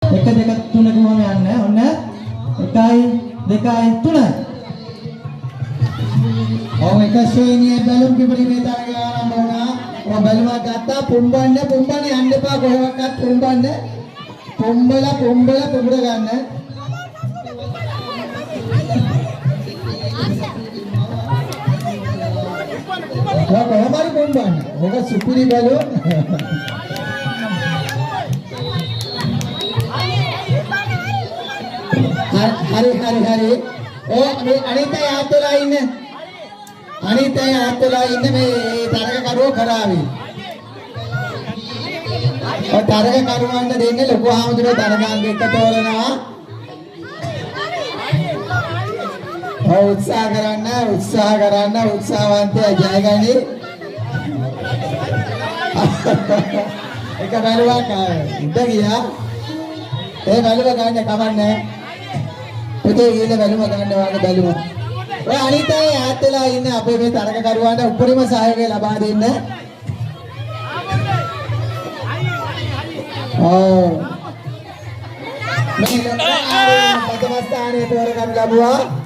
1 2 3 ගුවම යන්නේ. ඔන්න 1 2 3. ඔව් එක ශ්‍රේණියේ බැලුම් පිපිරීමේ තරගය ආරම්භ වුණා. ඔය බැලුමක් ගත්තා පුම්බන්න යන්න එපා කොහෙවත් පුම්බන්න. පුම්බල පුඹුර ගන්න. කොහොමද පුම්බන්න? ඔක සුපිරි බැලුම්. හරි. ඔය මේ අනිතයි ආතලා ඉන්න. මේ තරගකරුවෝ කරාවි. ඔය තරගකරුවන්ට දෙන්නේ ලොකු ආමතුරේ තරගාංග එක තෝරනවා. උත්සාහ කරන්න උත්සාහවන්තයා ජයගනි. එක බැලුවක් ඉඳ ගියා. ඒ බැලුව ගන්න කමන්නේ. පුතේ ගිහලා බැලුම ගන්න වාගේ බැලුම. ඔය අනිතේ ඈත් වෙලා ඉන්න අපේ මේ තරගකරුවන්ට උපරිම සහයෝගය ලබා දෙන්න. ඔව්. මේ ප්‍රථම ස්ථානයේ තෝරගන්න ලැබුවා.